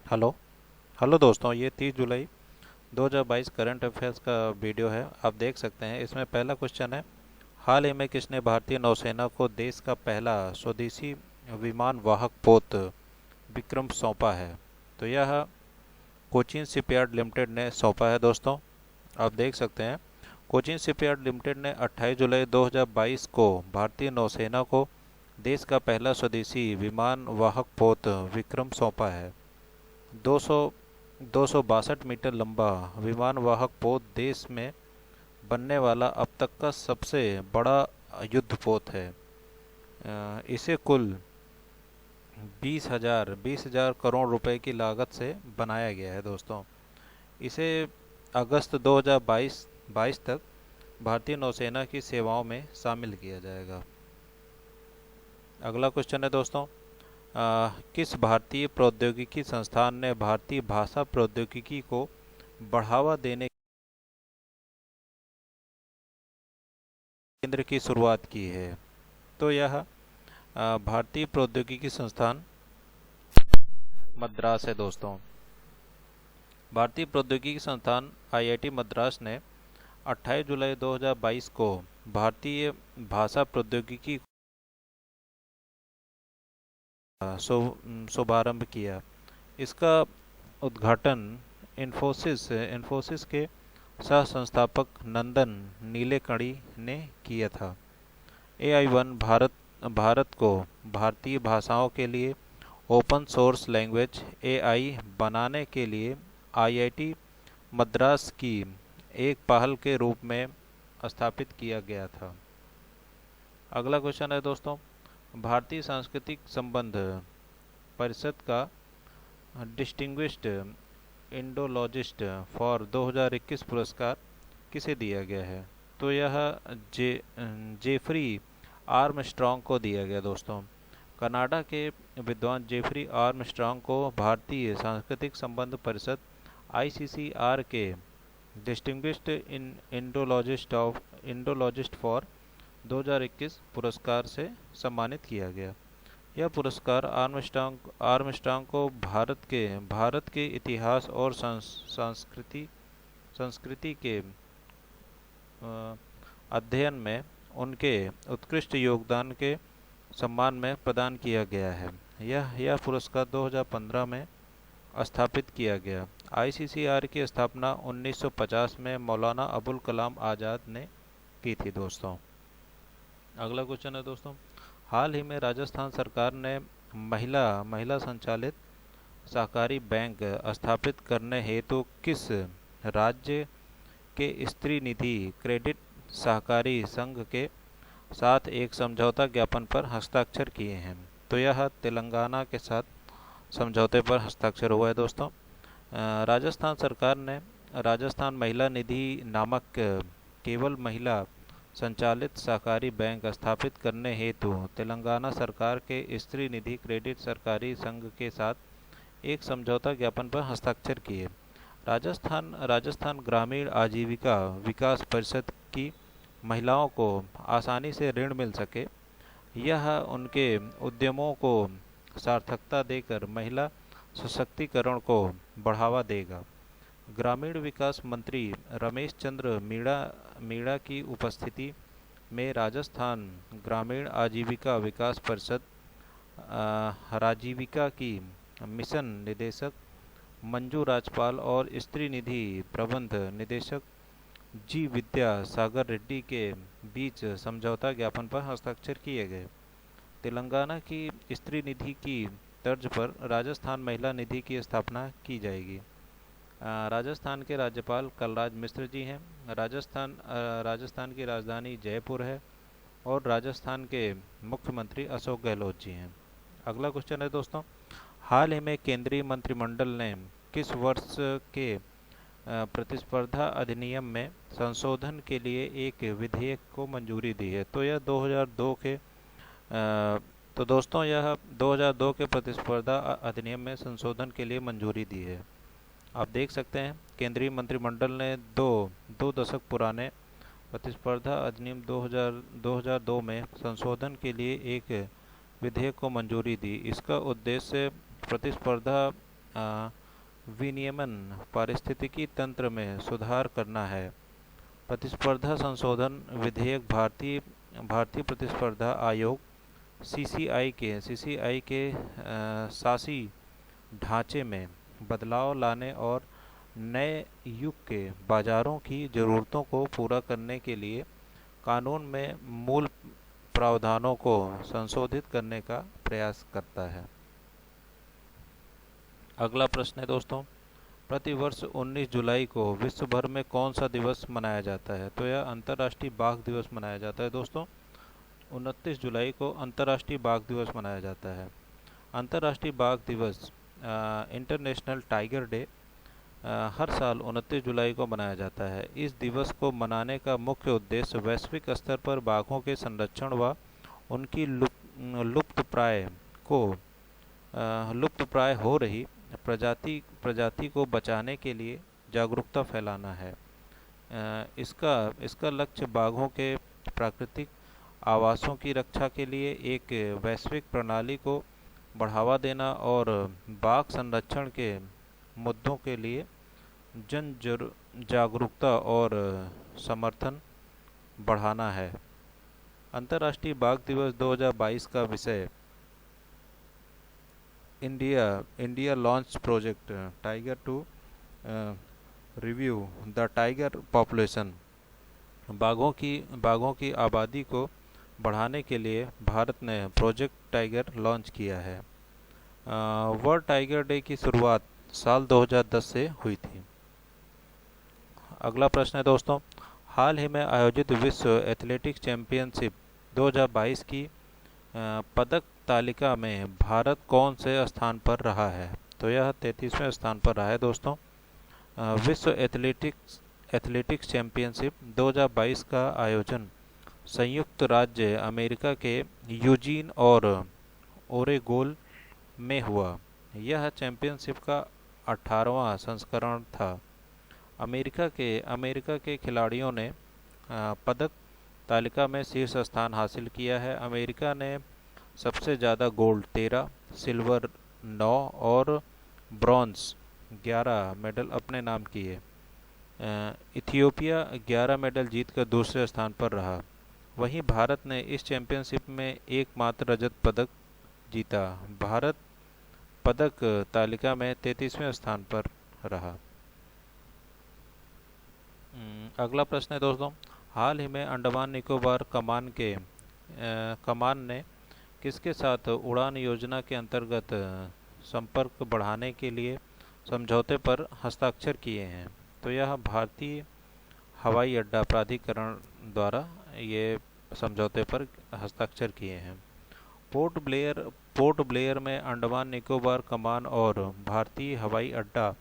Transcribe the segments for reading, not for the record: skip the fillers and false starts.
Hello hello दोस्तों, ये 30 जुलाई 2022 current affairs का वीडियो है। आप देख सकते हैं, इसमें पहला क्वेश्चन है, हाल ही में किसने भारतीय नौसेना को देश का पहला स्वदेशी विमान वाहक पोत विक्रम सौंपा है। तो यह कोचीन शिपयार्ड लिमिटेड ने सौंपा है दोस्तों। आप देख सकते हैं, कोचीन शिपयार्ड लिमिटेड ने 28 जुलाई 2022 को भारतीय नौसेना को देश का पहला स्वदेशी विमान वाहक पोत विक्रम सौंपा है। 200 262 मीटर लंबा विमान वाहक पोत देश में बनने वाला अब तक का सबसे बड़ा युद्धपोत है। इसे कुल 20,000 करोड़ रुपए की लागत से बनाया गया है दोस्तों। इसे अगस्त 2022 तक भारतीय नौसेना की सेवाओं में शामिल किया जाएगा। अगला क्वेश्चन है दोस्तों, किस भारतीय प्रौद्योगिकी संस्थान ने भारतीय भाषा प्रौद्योगिकी को बढ़ावा देने केंद्र की शुरुआत की है। तो यह भारतीय प्रौद्योगिकी संस्थान मद्रास है दोस्तों। भारतीय प्रौद्योगिकी संस्थान आईआईटी मद्रास ने 28 जुलाई 2022 को भारतीय भाषा प्रौद्योगिकी का शुभारंभ किया। इसका उद्घाटन इन्फोसिस के सह संस्थापक नंदन नीलेकणी ने किया था। AI1 भारत को भारतीय भाषाओं के लिए ओपन सोर्स लैंग्वेज AI बनाने के लिए आईआईटी मद्रास की एक पहल के रूप में स्थापित किया गया था। अगला क्वेश्चन है दोस्तों, भारतीय सांस्कृतिक संबंध परिषद का डिस्टिंग्विश्ड इंडोलॉजिस्ट फॉर 2021 पुरस्कार किसे दिया गया है। तो यह जेफरी आर्मस्ट्रॉन्ग को दिया गया दोस्तों। कनाडा के विद्वान जेफरी आर्मस्ट्रॉन्ग को भारतीय सांस्कृतिक संबंध परिषद ICCR के डिस्टिंग्विश्ड इंडोलॉजिस्ट फॉर 2021 पुरस्कार से सम्मानित किया गया। यह पुरस्कार आर्मस्ट्रॉन्ग को भारत के इतिहास और संस्कृति के अध्ययन में उनके उत्कृष्ट योगदान के सम्मान में प्रदान किया गया है। यह पुरस्कार 2015 में स्थापित किया गया। ICCR की स्थापना 1950 में मौलाना अबुल कलाम आज़ाद ने की थी दोस्तों। अगला क्वेश्चन है दोस्तों, हाल ही में राजस्थान सरकार ने महिला संचालित सहकारी बैंक स्थापित करने हेतु किस राज्य के स्त्री निधि क्रेडिट सहकारी संघ के साथ एक समझौता ज्ञापन पर हस्ताक्षर किए हैं। तो यह तेलंगाना के साथ समझौते पर हस्ताक्षर हुआ है दोस्तों। राजस्थान सरकार ने राजस्थान महिला निधि नामक केवल महिला संचालित सहकारी बैंक स्थापित करने हेतु तेलंगाना सरकार के स्त्री निधि क्रेडिट सरकारी संघ के साथ एक समझौता ज्ञापन पर हस्ताक्षर किए। राजस्थान ग्रामीण आजीविका विकास परिषद की महिलाओं को आसानी से ऋण मिल सके, यह उनके उद्यमों को सार्थकता देकर महिला सशक्तिकरण को बढ़ावा देगा। ग्रामीण विकास मंत्री रमेश चंद्र मीणा की उपस्थिति में राजस्थान ग्रामीण आजीविका विकास परिषद राजीविका की मिशन निदेशक मंजू राजपाल और स्त्री निधि प्रबंध निदेशक जी विद्या सागर रेड्डी के बीच समझौता ज्ञापन पर हस्ताक्षर किए गए। तेलंगाना की स्त्री निधि की तर्ज पर राजस्थान महिला निधि की स्थापना की जाएगी। राजस्थान के राज्यपाल कलराज मिश्र जी हैं। राजस्थान की राजधानी जयपुर है और राजस्थान के मुख्यमंत्री अशोक गहलोत जी हैं। अगला क्वेश्चन है दोस्तों, हाल ही में केंद्रीय मंत्रिमंडल ने किस वर्ष के प्रतिस्पर्धा अधिनियम में संशोधन के लिए एक विधेयक को मंजूरी दी है। तो यह 2002 के तो दोस्तों यह 2002 के प्रतिस्पर्धा अधिनियम में संशोधन के लिए मंजूरी दी है। आप देख सकते हैं, केंद्रीय मंत्रिमंडल ने दो दशक पुराने प्रतिस्पर्धा अधिनियम 2002 में संशोधन के लिए एक विधेयक को मंजूरी दी। इसका उद्देश्य प्रतिस्पर्धा विनियमन पारिस्थितिकी तंत्र में सुधार करना है। प्रतिस्पर्धा संशोधन विधेयक भारतीय भारतीय प्रतिस्पर्धा आयोग सीसीआई के शासी ढांचे में बदलाव लाने और नए युग के बाजारों की ज़रूरतों को पूरा करने के लिए कानून में मूल प्रावधानों को संशोधित करने का प्रयास करता है। अगला प्रश्न है दोस्तों, प्रतिवर्ष 19 जुलाई को विश्व भर में कौन सा दिवस मनाया जाता है? तो यह अंतर्राष्ट्रीय बाघ दिवस मनाया जाता है दोस्तों। 29 जुलाई को अंतर्राष्ट्रीय बाघ दिवस मनाया जाता है। अंतर्राष्ट्रीय बाघ दिवस इंटरनेशनल टाइगर डे हर साल 29 जुलाई को मनाया जाता है। इस दिवस को मनाने का मुख्य उद्देश्य वैश्विक स्तर पर बाघों के संरक्षण व उनकी लुप्तप्राय हो रही प्रजाति को बचाने के लिए जागरूकता फैलाना है। इसका लक्ष्य बाघों के प्राकृतिक आवासों की रक्षा के लिए एक वैश्विक प्रणाली को बढ़ावा देना और बाघ संरक्षण के मुद्दों के लिए जन जागरूकता और समर्थन बढ़ाना है। अंतर्राष्ट्रीय बाघ दिवस 2022 का विषय India launch Project Tiger to review the tiger population. बाघों की आबादी को बढ़ाने के लिए भारत ने प्रोजेक्ट टाइगर लॉन्च किया है। वर्ल्ड टाइगर डे की शुरुआत साल 2010 से हुई थी। अगला प्रश्न है दोस्तों, हाल ही में आयोजित विश्व एथलेटिक्स चैंपियनशिप 2022 की पदक तालिका में भारत कौन से स्थान पर रहा है? तो यह 33वें स्थान पर रहा है दोस्तों। विश्व एथलेटिक्स चैंपियनशिप 2022 का आयोजन संयुक्त राज्य अमेरिका के यूजीन और ओरेगोन में हुआ। यह चैंपियनशिप का 18वां संस्करण था। अमेरिका के खिलाड़ियों ने पदक तालिका में शीर्ष स्थान हासिल किया है। अमेरिका ने सबसे ज़्यादा गोल्ड 13, सिल्वर 9 और ब्रॉन्ज 11 मेडल अपने नाम किए। इथियोपिया 11 मेडल जीतकर दूसरे स्थान पर रहा। वहीं भारत ने इस चैंपियनशिप में एकमात्र रजत पदक जीता। भारत पदक तालिका में 33वें स्थान पर रहा। अगला प्रश्न है दोस्तों, हाल ही में अंडमान निकोबार कमान ने किसके साथ उड़ान योजना के अंतर्गत संपर्क बढ़ाने के लिए समझौते पर हस्ताक्षर किए हैं? तो यह भारतीय हवाई अड्डा प्राधिकरण द्वारा ये समझौते पर हस्ताक्षर किए हैं। पोर्ट ब्लेयर में अंडमान निकोबार कमान और भारतीय हवाई अड्डा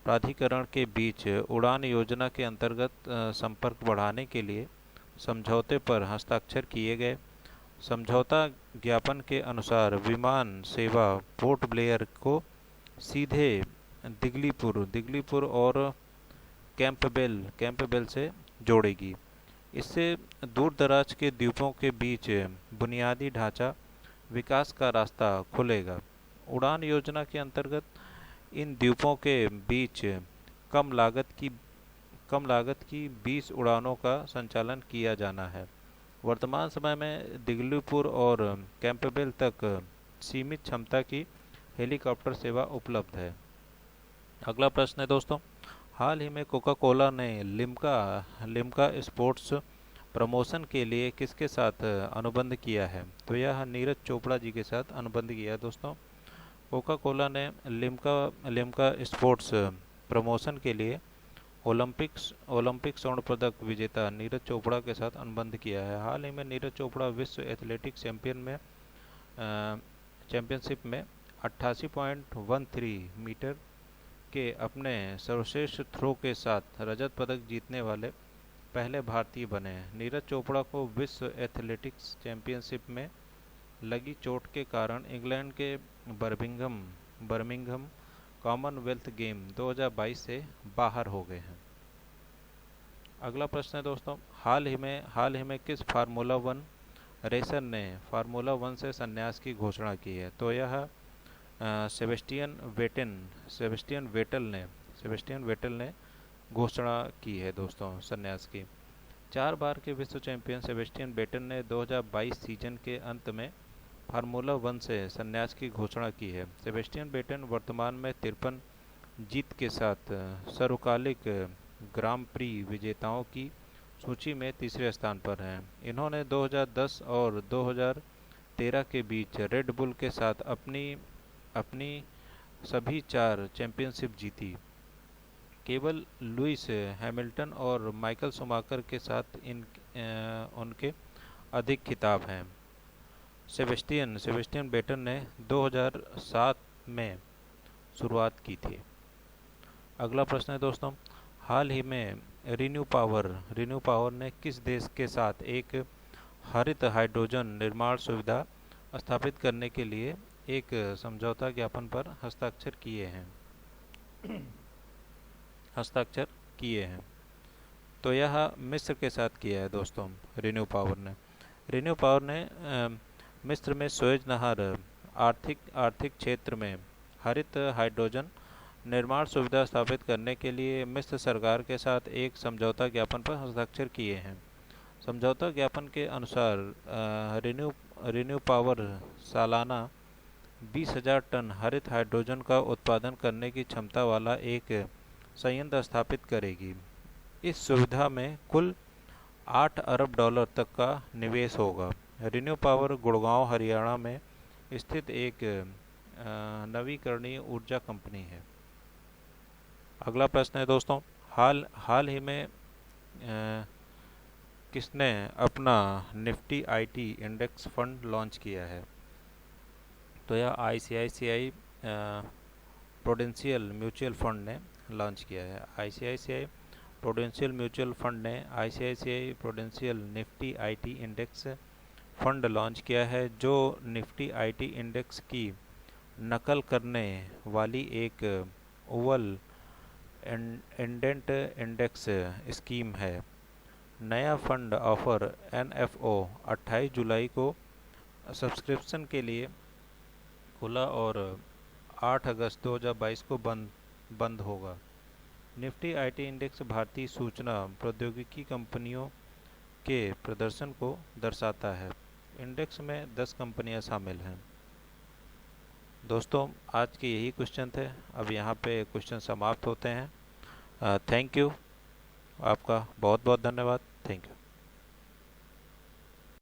प्राधिकरण के बीच उड़ान योजना के अंतर्गत संपर्क बढ़ाने के लिए समझौते पर हस्ताक्षर किए गए। समझौता ज्ञापन के अनुसार विमान सेवा पोर्ट ब्लेयर को सीधे दिगलीपुर और कैंपबेल से जोड़ेगी। इससे दूर दराज के द्वीपों के बीच बुनियादी ढांचा विकास का रास्ता खुलेगा। उड़ान योजना के अंतर्गत इन द्वीपों के बीच कम लागत की 20 उड़ानों का संचालन किया जाना है। वर्तमान समय में दिगलीपुर और कैंपबेल तक सीमित क्षमता की हेलीकॉप्टर सेवा उपलब्ध है। अगला प्रश्न है दोस्तों, हाल ही में कोका कोला ने लिम्का स्पोर्ट्स प्रमोशन के लिए किसके साथ अनुबंध किया है? तो यह नीरज चोपड़ा जी के साथ अनुबंध किया है दोस्तों। कोका कोला ने लिम्का स्पोर्ट्स प्रमोशन के लिए ओलंपिक स्वर्ण पदक विजेता नीरज चोपड़ा के साथ अनुबंध किया है। हाल ही में नीरज चोपड़ा विश्व एथलेटिक्स चैंपियनशिप में 88.13 मीटर के अपने सर्वश्रेष्ठ थ्रो के साथ रजत पदक जीतने वाले पहले भारतीय बने। नीरज चोपड़ा को विश्व एथलेटिक्स चैंपियनशिप में लगी चोट के कारण इंग्लैंड के बर्मिंघम कॉमनवेल्थ गेम 2022 से बाहर हो गए हैं। अगला प्रश्न है दोस्तों, हाल ही में किस फार्मूला 1 रेसर ने फार्मूला 1 से संन्यास की घोषणा की है? तो यह सेबेस्टियन वेटल ने घोषणा की है दोस्तों संन्यास की। 4 बार के विश्व चैंपियन सेबेस्टियन वेटल ने 2022 सीजन के अंत में फार्मूला वन से संन्यास की घोषणा की है। सेबेस्टियन वेटल वर्तमान में 53 जीत के साथ सर्वकालिक ग्रां प्री विजेताओं की सूची में तीसरे स्थान पर हैं। इन्होंने 2010 और 2013 के बीच रेड बुल के साथ अपनी अपनी सभी 4 चैंपियनशिप जीती। केवल लुइस हैमिल्टन और माइकल शूमाकर के साथ उनके अधिक खिताब हैं। सेबेस्टियन वेटल ने 2007 में शुरुआत की थी। अगला प्रश्न है दोस्तों, हाल ही में रिन्यू पावर ने किस देश के साथ एक हरित हाइड्रोजन निर्माण सुविधा स्थापित करने के लिए एक समझौता ज्ञापन पर हस्ताक्षर किए हैं? तो यह मिस्र के साथ किया है दोस्तों। रिन्यू पावर ने मिस्र में सुएज नहर आर्थिक क्षेत्र में हरित हाइड्रोजन निर्माण सुविधा स्थापित करने के लिए मिस्र सरकार के साथ एक समझौता ज्ञापन पर हस्ताक्षर किए हैं। समझौता ज्ञापन के अनुसार रिन्यू पावर सालाना 20,000 टन हरित हाइड्रोजन का उत्पादन करने की क्षमता वाला एक संयंत्र स्थापित करेगी। इस सुविधा में कुल $8 अरब तक का निवेश होगा। रिन्यू पावर गुड़गांव हरियाणा में स्थित एक नवीकरणीय ऊर्जा कंपनी है। अगला प्रश्न है दोस्तों, हाल ही में किसने अपना Nifty IT index fund launch किया है? तो यह आईसीआईसीआई प्रूडेंशियल म्यूचुअल फंड ने लॉन्च किया है। आईसीआईसीआई प्रूडेंशियल म्यूचुअल फंड ने ICICI prudential Nifty IT index fund launch किया है, जो निफ्टी आईटी इंडेक्स की नकल करने वाली एक ओवल एंडेंट इंडेक्स स्कीम है। नया फंड ऑफर एनएफओ 28 जुलाई को सब्सक्रिप्शन के लिए खुला और 8 अगस्त 2022 को बंद होगा। निफ्टी आईटी इंडेक्स भारतीय सूचना प्रौद्योगिकी कंपनियों के प्रदर्शन को दर्शाता है। इंडेक्स में 10 कंपनियां शामिल हैं। दोस्तों आज के यही क्वेश्चन थे। अब यहाँ पे क्वेश्चन समाप्त होते हैं। थैंक यू, आपका बहुत बहुत धन्यवाद। Thank you.